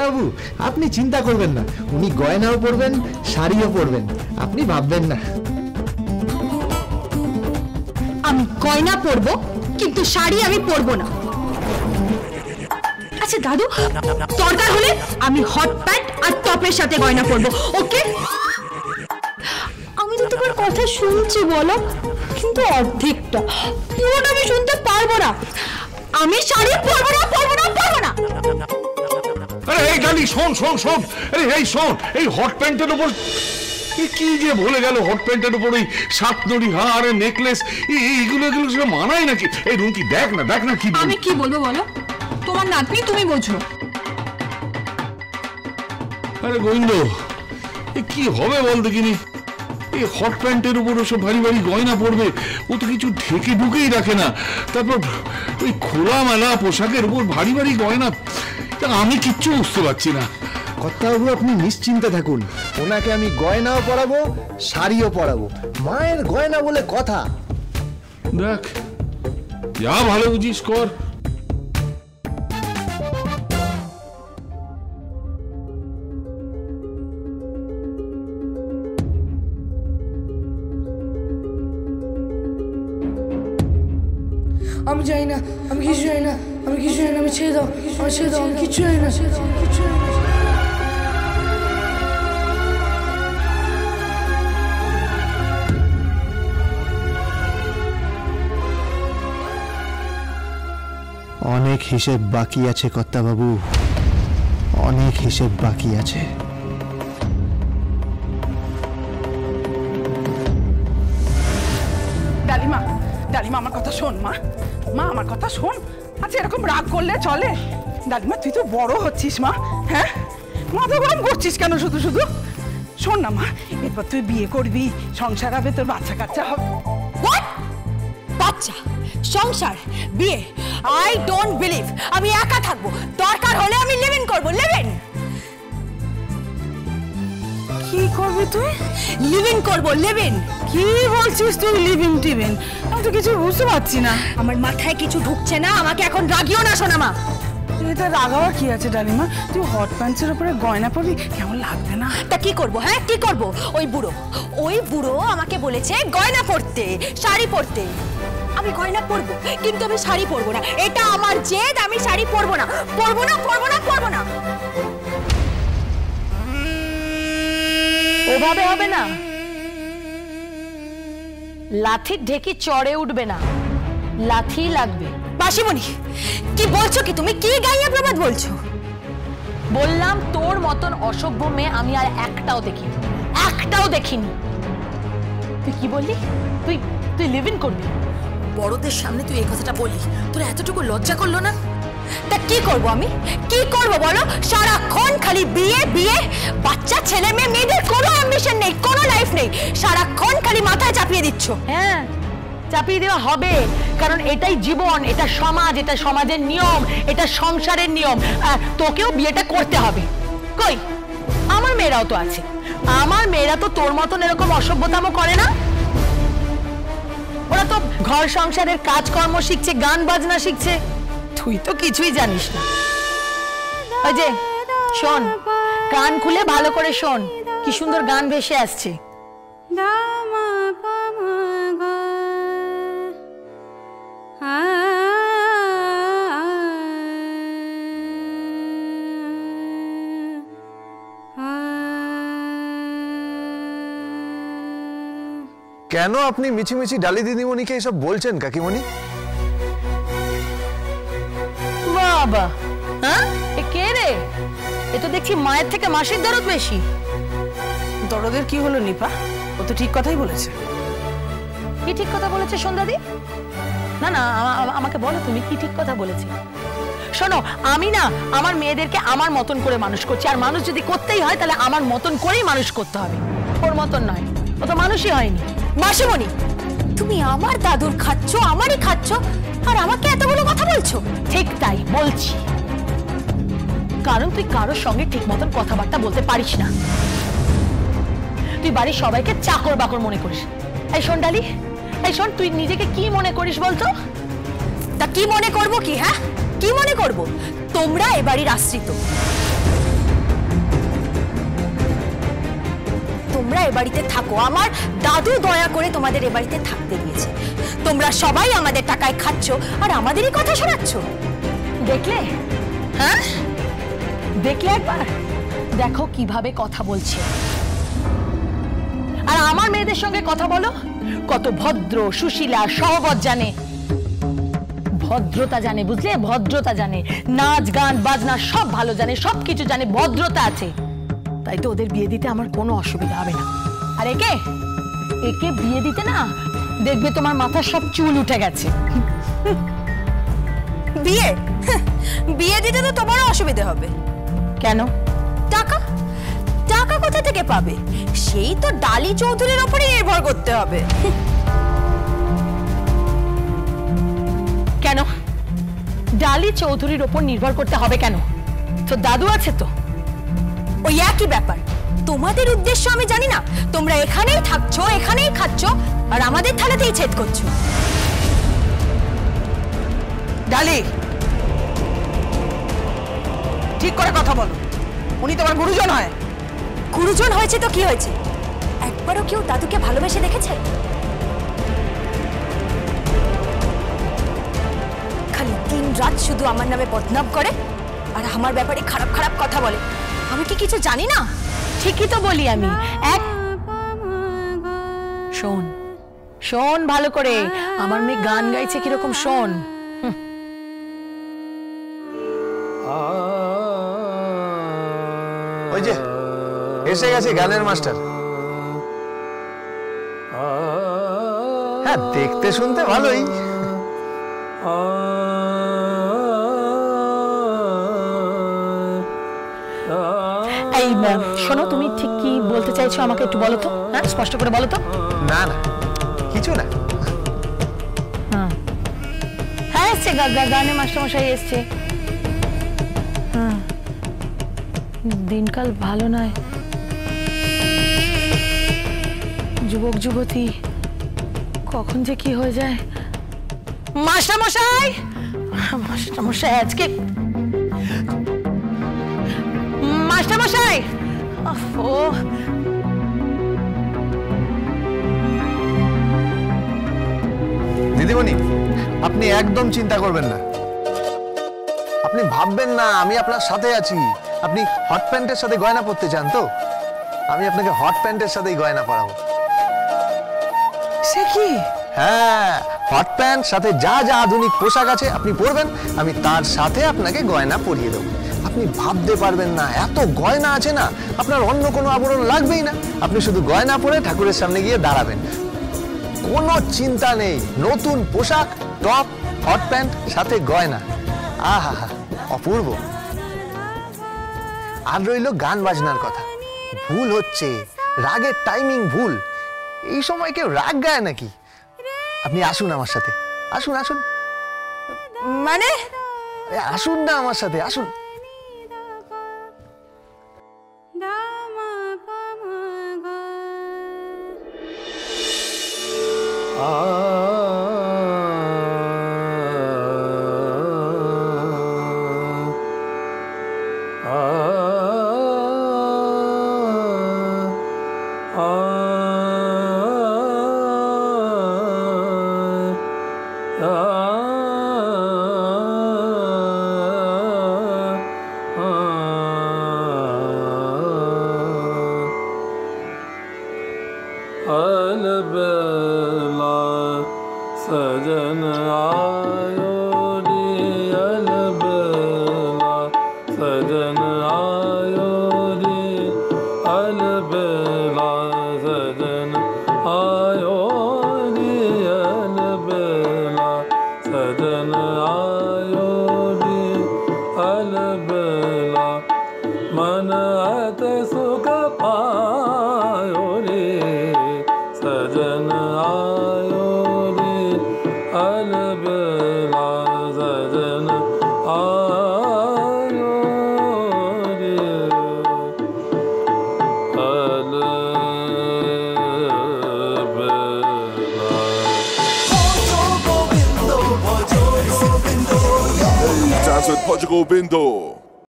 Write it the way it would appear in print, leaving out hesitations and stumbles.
বাবু আপনি চিন্তা করবেন না, উনি গয়নাও পরবেন শাড়িও পরবেন, আপনি ভাববেন না। আমি গয়না পরবো কিন্তু শাড়ি আমি পরবো না। আচ্ছা দাদু, দরকার হলে আমি হট প্যান্ট আর টপের সাথে গয়না পরবো, ওকে? আমি তো তোমার কথা শুনছি বলো, কিন্তু অর্ধেকটা, পুরোটা আমি শুনতে পারবো না। আমি শাড়ি পরবো না, পরবো না, পরবো না। আরে এই ডালি শোন শোন শোন, আরে এই শোন, এই হট প্যান্টের উপর কি যে বলে গেল, হট প্যান্টের উপর ওই সাতনড়ি হার নেকলেস, এইগুলো এগুলো সব মানায় নাকি? এই রুমকি দেখ না, দেখ না কি। আমি কি বলবো বলো, তোমার নাতনি, তুমি বোঝো। আরে গোবিন্দ, এ কি হবে বল দেখিনি? এই হট প্যান্টের উপর ওসব ভারী ভারী গয়না পড়বে, ও তো কিছু ঢেকে ঢুকেই রাখে না। তারপর ওই খোলামেলা পোশাকের উপর ভারী ভারী গয়না, আমি কিচ্ছু বুঝতে পারছি না। কর্তাবাবু আপনি নিশ্চিন্তে থাকুন, ওনাকে আমি গয়নাও পরাবো শাড়িও পরাবো, মায়ের গয়না বলে কথা। দেখ যা ভালো বুঝিস কর। আমি জানি না, আমি কিছু জানি না, আমি কিছু জানি না, আমি ছেড়ে দাও, আমার ছেড়ে দাও, আমি কিচ্ছু জানি না, ছেড়ে দাও, আমি কিচ্ছু জানি না। অনেক হিসেব বাকি আছে কর্তাবাবু, অনেক হিসেব বাকি আছে। ডালিমা, ডালিমা আমার কথা শোন, মা মা আমার কথা শোন। আচ্ছা এরকম রাগ করলে চলে? ডালিমা তুই তো বড় হচ্ছিস মা, হ্যাঁ মাথা গরম করছিস কেন শুধু শুধু? শোন না মা, এরপর তুই বিয়ে করবি, সংসার হবে, তোর বাচ্চা কাচ্চা হবে। বাচ্চা, সংসার, বিয়ে, আই ডোন্ট বিলিভ। আমি একা থাকবো, দরকার হলে আমি লিভ ইন করবো। Live in? কি করবি তুই? লিভ ইন করবো, লিভ ইন। কি বলছিস তুই? লিভিং টিভিং? আমি তো কিছু বুঝতে পারছি না। আমার মাথায় কিছু ঢুকছে না, আমাকে এখন রাগিও না সোনা মা। এটা রাগাবার কি আছে ডালিমা? তুই হট প্যান্টসের উপরে গয়না পরবি, কেমন লাগবে না? তা কি করবো? হ্যাঁ কি করবো? ওই বুড়ো আমাকে বলেছে গয়না পরতে, শাড়ি পরতে। আমি গয়না পরবো কিন্তু আমি শাড়ি পরবো না, এটা আমার জেদ। আমি শাড়ি পরবো না, পরবো না, পরবো না, পরবো না। ওভাবে হবে না, লাঠির ঢেকি চড়ে উঠবে না, লাঠি লাগবে। মাসিমণি কি বলছো? কি তুমি কি গাইয়া প্রবাদ বলছো? বললাম তোর মতন অসভ্য মেয়ে আমি আর একটাও দেখিনি, একটাও দেখিনি। তুই কি বললি? তুই লিভ ইন করবি? বড়দের সামনে তুই এই কথাটা বললি, তোর এতটুকু লজ্জা করলো না? তা কি করবো আমি, কি করবো বলো? সারাক্ষণ খালি বিয়ে বিয়ে, বাচ্চা ছেলে মেয়ে, মেয়েদের কোনো অ্যাম্বিশন নেই, কোনো লাইফ নেই, সারাক্ষণ খালি মাথায় চাপিয়ে দিচ্ছ। হ্যাঁ চাপিয়ে দেওয়া হবে, কারণ এটাই জীবন, এটা সমাজ, এটা সমাজের নিয়ম, এটা সংসারের নিয়ম। তোকেও বিয়েটা করতে হবে। কই আমার মেয়েরাও তো আছে, আমার মেয়েরা তো তোর মতন এরকম অসভ্যতামও করে না। ওরা তো ঘর সংসারের কাজকর্ম শিখছে, গান বাজনা শিখছে, তুই তো কিছুই জানিস না। ওই যে শোন, কান খুলে ভালো করে শোন, কি সুন্দর গান ভেসে আসছে। কেন আপনি মিছিমিছি ডালি দিদিমণিকে এসব বলছেন কাকিমণি? বাবা, হ্যাঁ এ কে রে? এ তো দেখছি মায়ের থেকে মাসির দরদ বেশি। দরদের কি হলো নিপা? ও তো ঠিক কথাই বলেছে। কি ঠিক কথা বলেছে সন্ধ্যাদি? না না আমাকে বলো তুমি কি ঠিক কথা বলেছে। শোনো, আমি না আমার মেয়েদেরকে আমার মতন করে মানুষ করছি, আর মানুষ যদি করতেই হয় তাহলে আমার মতন করেই মানুষ করতে হবে, ওর মতন নয়। ও তো মানুষই হয়নি। মাসিমণি তুমি আমার দাদুর খাচ্ছ, আমারই খাচ্ছ, আর আমাকে এতগুলো কথা বলছো? ঠিক তাই বলছি, কারণ তুই কারোর সঙ্গে ঠিক মতন কথাবার্তা বলতে পারিস না। তুই বাড়ির সবাইকে চাকর বাকর মনে করিস। এই শোন ডালি, এই শোন, তুই নিজেকে কি মনে করিস বলতো? তা কি মনে করবো কি? হ্যাঁ কি মনে করবো? তোমরা এ বাড়ির আশ্রিত, এ বাড়িতে থাকো, আমার দাদু দয়া করে তোমাদের এ বাড়িতে থাকতে দিয়েছে। তোমরা সবাই আমাদের টাকায় খাচ্ছ আর আমাদেরই কথা শোনাচ্ছ। দেখলে? হ্যাঁ, দেখলে একবার? দেখো কিভাবে কথা বলছে। আর আমার মেয়েদের সঙ্গে কথা বলো, কত ভদ্র, সুশীলা, সহবত জানে, ভদ্রতা জানে, বুঝলে? ভদ্রতা জানে, নাচ গান বাজনা সব ভালো জানে, সবকিছু জানে, ভদ্রতা আছে। তাই তো ওদের বিয়ে দিতে আমার কোনো অসুবিধা হবে না। আর একে একে বিয়ে দিতে না, দেখবে তোমার মাথার সব চুল উঠে গেছে। বিয়ে বিয়ে দিতে তো তোমারও অসুবিধা হবে। কেন? টাকা টাকা কোথা থেকে পাবে? সেই তো ডালি চৌধুরীর উপরই নির্ভর করতে হবে। কেন ডালি চৌধুরীর ওপর নির্ভর করতে হবে কেন? তো দাদু আছে তো। ওই একই ব্যাপার। তোমাদের উদ্দেশ্য আমি জানি না, তোমরা এখানেই থাকছো, এখানেই খাচ্ছ আর আমাদের থালাতেই ছেদ করছো। ডালি, ঠিক করে কথা বলো। উনি তোমার গুরুজন হয়। গুরুজন হয়েছে তো কি হয়েছে? একবারও কেউ দাদুকে ভালোবেসে দেখেছে? খালি দিন রাত শুধু আমার নামে বদনাম করে আর আমার ব্যাপারে খারাপ খারাপ কথা বলে। আমি কি কিছু জানি না? ঠিকই তো বলি আমি। শোন শোন ভালো করে, আমার মেয়ে গান গাইছে কিরকম শোন। ওই যে এসে গেছে গানের মাস্টার। হ্যাঁ, দেখতে শুনতে ভালোই। এই শোনো, তুমি ঠিক কি বলতে চাইছো আমাকে একটু বলো তো। হ্যাঁ, স্পষ্ট করে বলো তো। না না, কিছু না। হ্যাঁ, এসছে গানের মাস্টারমশাই এসছে। হ্যাঁ, দিনকাল ভালো নয়, যুবক যুবতী কখন যে কি হয়ে যায়। মাস্টারমশাই, মাস্টারমশাই আজকে, মাস্টারমশাই। ও দিদিমণি, আপনি একদম চিন্তা করবেন না। আপনি ভাববেন না, আমি আপনার সাথে আছি। আপনি হট প্যান্টের সাথে গয়না পরতে চান তো? আমি আপনাকে হট প্যান্টের সাথেই গয়না পরাবো। সে কি? হ্যাঁ, হট প্যান্ট সাথে যা যা আধুনিক পোশাক আছে আপনি পরবেন, আমি তার সাথে আপনাকে গয়না পরিয়ে দেবো। আপনি ভাবতে পারবেন না, এত গয়না আছে না, আপনার অন্য কোনো আবরণ লাগবেই না। আপনি শুধু গয়না পরে ঠাকুরের সামনে গিয়ে দাঁড়াবেন, কোনো চিন্তা নেই। নতুন পোশাক, টপ, হট প্যান্ট সাথে গয়না, আহা হা, অপূর্ব। আর রইল গান বাজনার কথা। ভুল হচ্ছে, রাগের টাইমিং ভুল। এই সময় কেউ রাগ গায় নাকি? আপনি আসুন আমার সাথে, আসুন আসুন। মানে আসুন না আমার সাথে, আসুন। सजन आयो रे अलबेला, सजन आयो रे अलबेला, सजन आयो रे अलबेला, सजन आयो रे अलबेला, मन अत सुख पायो रे, सजन आयो रे अलबेला, सजन आयो रे अलबेला। Dance with Portugal Bindo.